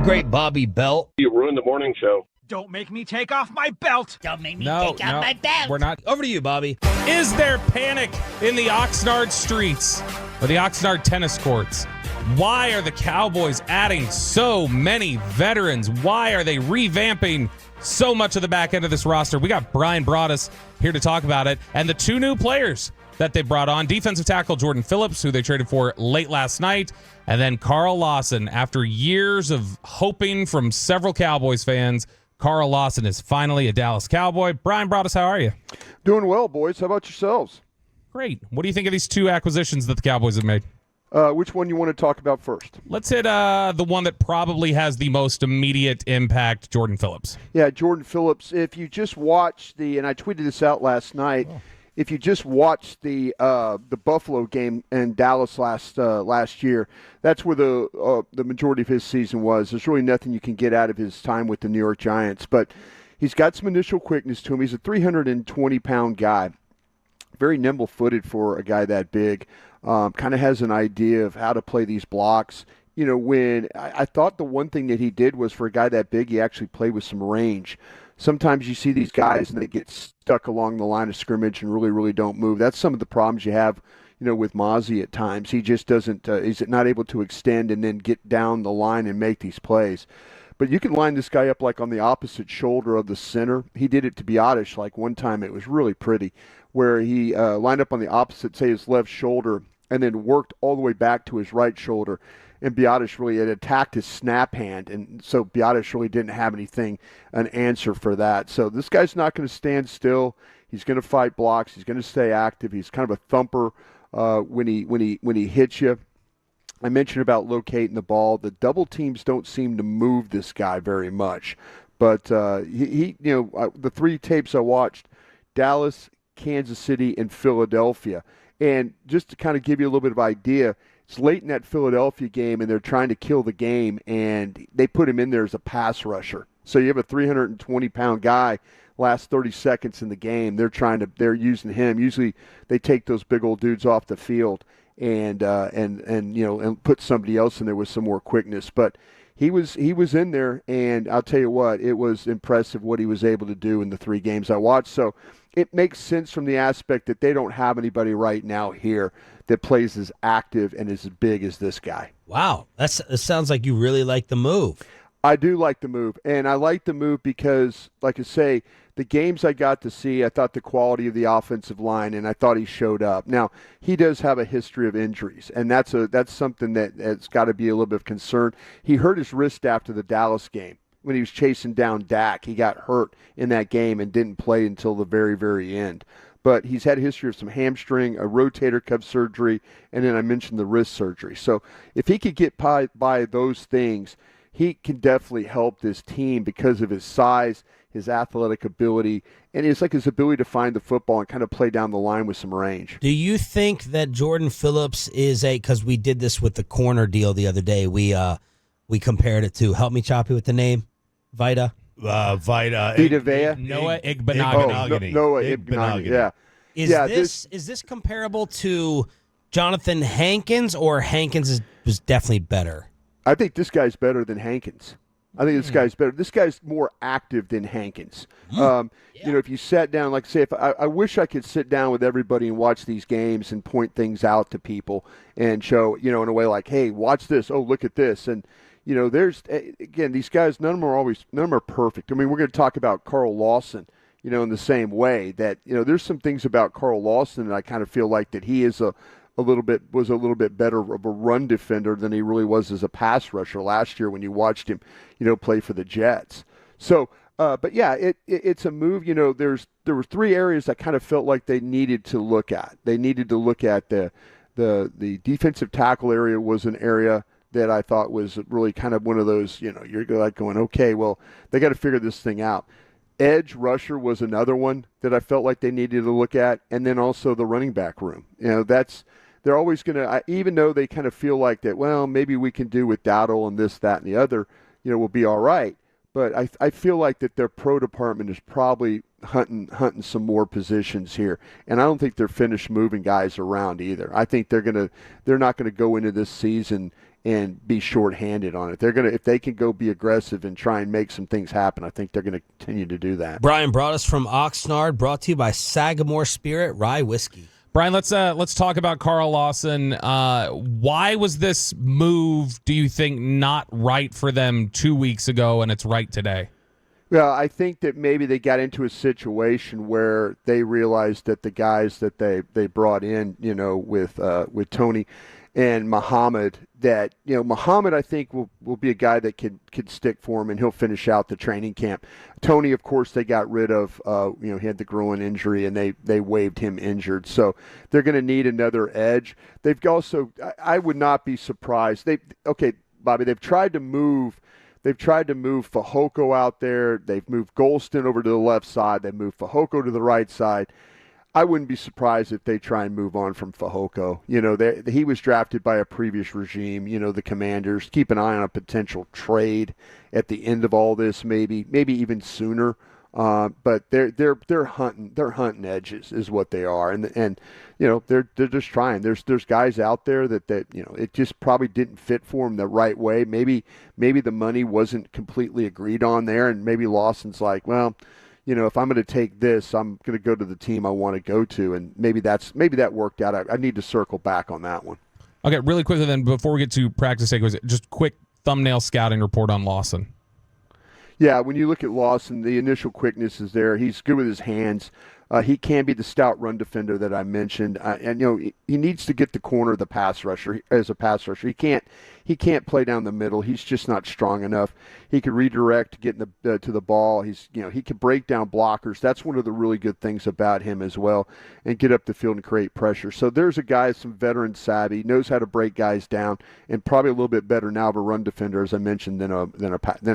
great Bobby Belt. You ruined the morning show. Don't make me take off my belt. Don't make me take off my belt. We're not. Over to you, Bobby. Is there panic in the Oxnard streets or the Oxnard tennis courts? Why are the Cowboys adding so many veterans? Why are they revamping so much of the back end of this roster? We got Bryan Broaddus here to talk about it, and the two new players that they brought on. Defensive tackle Jordan Phillips, who they traded for late last night, and then Carl Lawson. After years of hoping from several Cowboys fans, Carl Lawson is finally a Dallas Cowboy. Bryan Broaddus, how are you? Doing well, boys. How about yourselves? Great. What do you think of these two acquisitions that the Cowboys have made? Which one you want to talk about first? Let's hit the one that probably has the most immediate impact, Jordan Phillips. Yeah, Jordan Phillips. If you just watched and I tweeted this out last night, if you just watched the Buffalo game in Dallas last year, that's where the majority of his season was. There's really nothing you can get out of his time with the New York Giants, but he's got some initial quickness to him. He's a 320-pound guy, very nimble-footed for a guy that big. Kind of has an idea of how to play these blocks. You know, when I thought the one thing that he did was, for a guy that big, he actually played with some range. Sometimes you see these guys and they get stuck along the line of scrimmage and really, really don't move. That's some of the problems you have, you know, with Mozzie at times. He just doesn't, he's not able to extend and then get down the line and make these plays. But you can line this guy up like on the opposite shoulder of the center. He did it to Broaddus like one time. It was really pretty, where he lined up on the opposite, say his left shoulder, and then worked all the way back to his right shoulder. And Broaddus really had attacked his snap hand, and so Broaddus really didn't have an answer for that. So this guy's not going to stand still. He's going to fight blocks. He's going to stay active. He's kind of a thumper when he hits you. I mentioned about locating the ball. The double teams don't seem to move this guy very much, but he the three tapes I watched: Dallas, Kansas City, and Philadelphia. And just to kind of give you a little bit of idea, it's late in that Philadelphia game, and they're trying to kill the game, and they put him in there as a pass rusher. So you have a 320-pound guy, last 30 seconds in the game, they're using him. Usually they take those big old dudes off the field and put somebody else in there with some more quickness. But he was in there, and I'll tell you what, it was impressive what he was able to do in the three games I watched. So it makes sense from the aspect that they don't have anybody right now here that plays as active and as big as this guy. Wow, it sounds like you really like the move. I do like the move, and I like the move because, like I say, the games I got to see, I thought the quality of the offensive line, and I thought he showed up. Now, he does have a history of injuries, and that's something that's got to be a little bit of concern. He hurt his wrist after the Dallas game. When he was chasing down Dak, he got hurt in that game and didn't play until the very, very end. But he's had a history of some hamstring, a rotator cuff surgery, and then I mentioned the wrist surgery. So if he could get by those things, he can definitely help this team because of his size, his athletic ability, and it's like his ability to find the football and kind of play down the line with some range. Do you think that Jordan Phillips is because we did this with the corner deal the other day, we compared it to, help me, Choppy, with the name, Vita Vita Vea? Noah Igbenogany. Noah Igbenogany, yeah. Is this comparable to Jonathan Hankins, or Hankins was definitely better? I think this guy's better than Hankins. I think this guy's better. This guy's more active than Hankins. If you sat down, like say, I wish I could sit down with everybody and watch these games and point things out to people and show, in a way like, hey, watch this. Oh, look at this. And, there's, again, these guys, none of them are perfect. I mean, we're going to talk about Carl Lawson, in the same way that, there's some things about Carl Lawson that I kind of feel like that he is a little bit better of a run defender than he really was as a pass rusher last year when you watched him, play for the Jets. So, but yeah, it's a move. There were three areas I kind of felt like they needed to look at. They needed to look at the defensive tackle area was an area that I thought was really kind of one of those, you're like going, okay, well, they got to figure this thing out. Edge rusher was another one that I felt like they needed to look at, and then also the running back room. They're always going to, even though they kind of feel like that, well, maybe we can do with Dowdle and this, that, and the other, we'll be all right. But I feel like that their pro department is probably hunting some more positions here, and I don't think they're finished moving guys around either. I think they're not going to go into this season and be shorthanded on it. If they can go be aggressive and try and make some things happen, I think they're going to continue to do that. Bryan Broaddus from Oxnard, brought to you by Sagamore Spirit Rye Whiskey. Bryan, let's talk about Carl Lawson. Why was this move, do you think, not right for them 2 weeks ago and it's right today? Well, I think that maybe they got into a situation where they realized that the guys that they brought in, with Tony and Muhammad, that Muhammad I think will be a guy that could stick for him and he'll finish out the training camp. Tony, of course, they got rid of. He had the groin injury and they waived him injured, so they're going to need another edge. They've also, I would not be surprised. Bobby, they've tried to move. They've tried to move Fehoko out there. They've moved Golston over to the left side. They moved Fehoko to the right side. I wouldn't be surprised if they try and move on from Fehoko. He was drafted by a previous regime, the Commanders. Keep an eye on a potential trade at the end of all this, maybe even sooner. But they're hunting edges is what they are, and they're just trying. There's guys out there that it just probably didn't fit for them the right way. Maybe the money wasn't completely agreed on there, and maybe Lawson's like, well, if I'm going to take this, I'm going to go to the team I want to go to, and maybe that worked out. I need to circle back on that one. Okay, really quickly then, before we get to practice takeaways, just quick thumbnail scouting report on Lawson. Yeah, when you look at Lawson, the initial quickness is there. He's good with his hands. He can be the stout run defender that I mentioned, and he needs to get the corner of the pass rusher as a pass rusher. He can't play down the middle. He's just not strong enough. He can redirect to get to the ball. He can break down blockers. That's one of the really good things about him as well, and get up the field and create pressure. So there's a guy, some veteran savvy, knows how to break guys down, and probably a little bit better now of a run defender, as I mentioned, than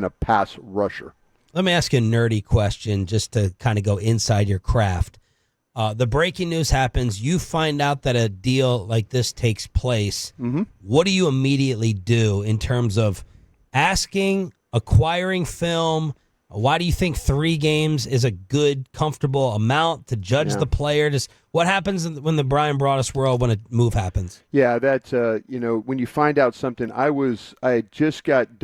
a pass rusher. Let me ask you a nerdy question just to kind of go inside your craft. The breaking news happens. You find out that a deal like this takes place. Mm-hmm. What do you immediately do in terms of asking, acquiring film? Why do you think 3 games is a good, comfortable amount to judge the player? Just what happens when the Bryan Broaddus world when a move happens? Yeah, that's when you find out something. I just got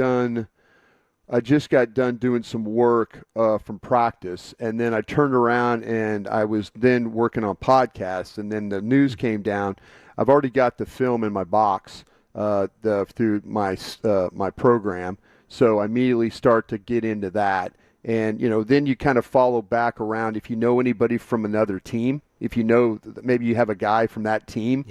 done doing some work from practice, and then I turned around and I was then working on podcasts, and then the news came down. I've already got the film in my box through my program, so I immediately start to get into that. And then you kind of follow back around. If you know anybody from another team, if maybe you have a guy from that team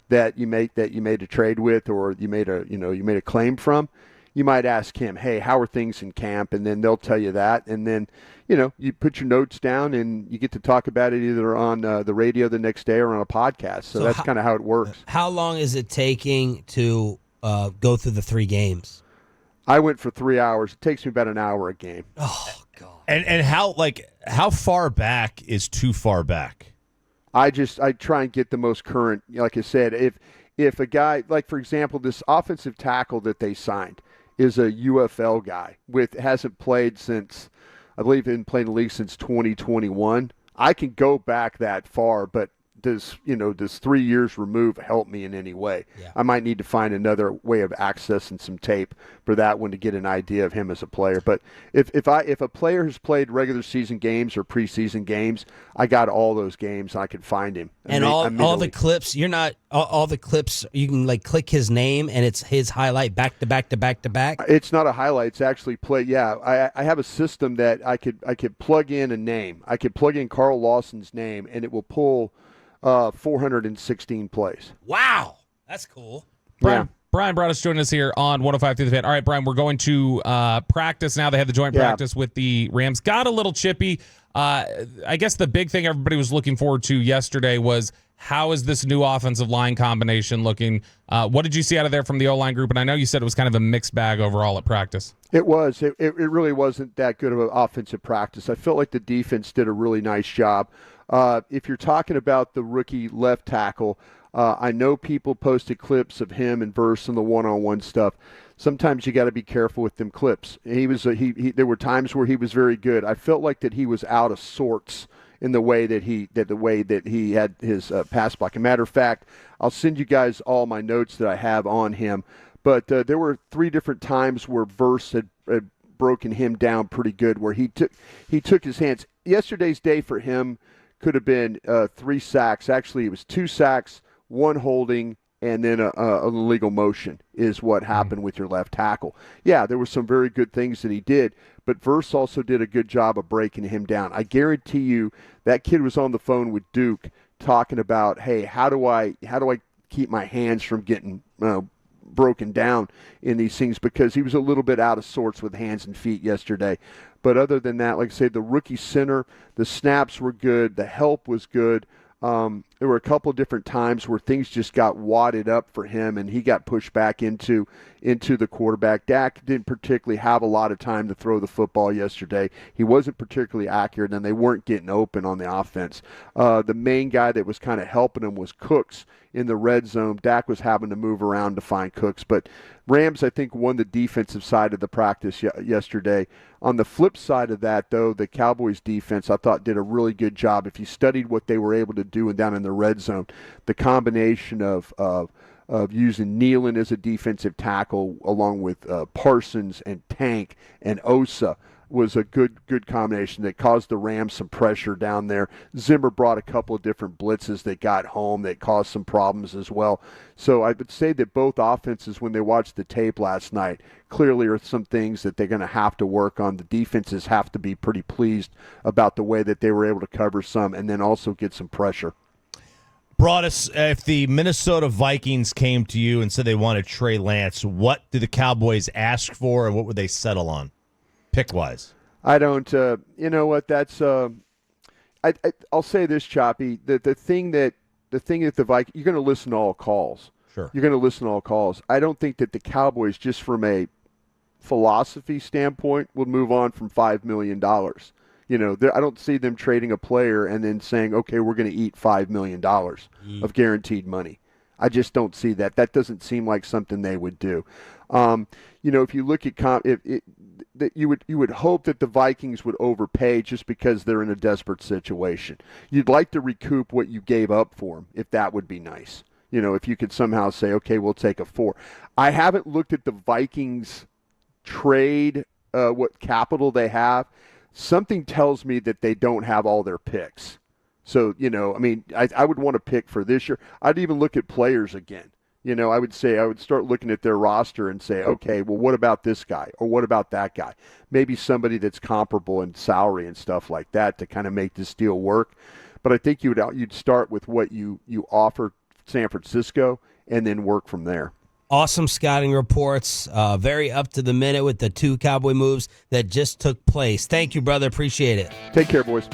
that you made a trade with, or you made a claim from, you might ask him, hey, how are things in camp? And then they'll tell you that. And then, you put your notes down and you get to talk about it either on the radio the next day or on a podcast. So that's kind of how it works. How long is it taking to go through the 3 games? I went for 3 hours. It takes me about an hour a game. Oh, God. And how far back is too far back? I try and get the most current. Like I said, if a guy, like for example, this offensive tackle that they signed is a UFL guy hasn't played since, I believe, been playing the league since 2021. I can go back that far, but does 3 years removed help me in any way? Yeah. I might need to find another way of accessing some tape for that one to get an idea of him as a player. But if a player has played regular season games or preseason games, I got all those games. I can find him. And all the clips, all the clips, you can click his name and it's his highlight back to back to back to back. It's not a highlight. It's actually play. Yeah, I have a system that I could plug in a name. I could plug in Carl Lawson's name and it will pull 416 plays. Wow, that's cool. Bryan Broaddus joining us here on 105 through the Fan. All right, Bryan, we're going to practice now. They had the joint practice with the Rams. Got a little chippy. I guess the big thing everybody was looking forward to yesterday was how is this new offensive line combination looking? What did you see out of there from the O-line group? And I know you said it was kind of a mixed bag overall at practice. It was. It really wasn't that good of an offensive practice. I felt like the defense did a really nice job. If you're talking about the rookie left tackle, I know people posted clips of him and Verse and the one-on-one stuff. Sometimes you got to be careful with them clips. There were times where he was very good. I felt like that he was out of sorts in the way that he had his pass block. As a matter of fact, I'll send you guys all my notes that I have on him. But there were 3 different times where Verse had broken him down pretty good, where he took his hands. Yesterday's day for him could have been 3 sacks. Actually, it was 2 sacks, 1 holding, and then an illegal motion is what happened with your left tackle. Yeah, there were some very good things that he did, but Verse also did a good job of breaking him down. I guarantee you that kid was on the phone with Duke talking about, hey, how do I keep my hands from getting broken down in these things, because he was a little bit out of sorts with hands and feet yesterday. But other than that, like I say, the rookie center, the snaps were good, the help was good. There were a couple of different times where things just got wadded up for him, and he got pushed back into the quarterback. Dak didn't particularly have a lot of time to throw the football yesterday. He wasn't particularly accurate, and they weren't getting open on the offense. The main guy that was kind of helping him was Cooks in the red zone. Dak was having to move around to find Cooks, but Rams, I think, won the defensive side of the practice yesterday. On the flip side of that, though, the Cowboys defense, I thought, did a really good job. If you studied what they were able to do down in the red zone, the combination of using Nealon as a defensive tackle along with Parsons and Tank and Osa was a good combination that caused the Rams some pressure down there. Zimmer brought a couple of different blitzes that got home that caused some problems as well. So I would say that both offenses, when they watched the tape last night, clearly are some things that they're going to have to work on. The defenses have to be pretty pleased about the way that they were able to cover some and then also get some pressure. Broaddus, if the Minnesota Vikings came to you and said they wanted Trey Lance, what do the Cowboys ask for and what would they settle on, pick-wise? I don't, you know what, that's, I'll say this, Choppy, the thing that the Vikings, you're going to listen to all calls. Sure. You're going to listen to all calls. I don't think that the Cowboys, just from a philosophy standpoint, will move on from $5 million. You know, I don't see them trading a player and then saying, okay, we're going to eat $5 million of guaranteed money. I just don't see that. That doesn't seem like something they would do. You know, if you look at you would hope that the Vikings would overpay just because they're in a desperate situation. You'd like to recoup what you gave up for them, if that would be nice. You know, if you could somehow say, okay, we'll take a 4. I haven't looked at the Vikings trade, what capital they have. Something tells me that they don't have all their picks. So, you know, I mean, I would want to pick for this year. I'd even look at players again. You know, I would start looking at their roster and say, okay, well, what about this guy? Or what about that guy? Maybe somebody that's comparable in salary and stuff like that to kind of make this deal work. But I think you'd start with what you offer San Francisco and then work from there. Awesome scouting reports. Very up to the minute with the 2 Cowboy moves that just took place. Thank you, brother. Appreciate it. Take care, boys.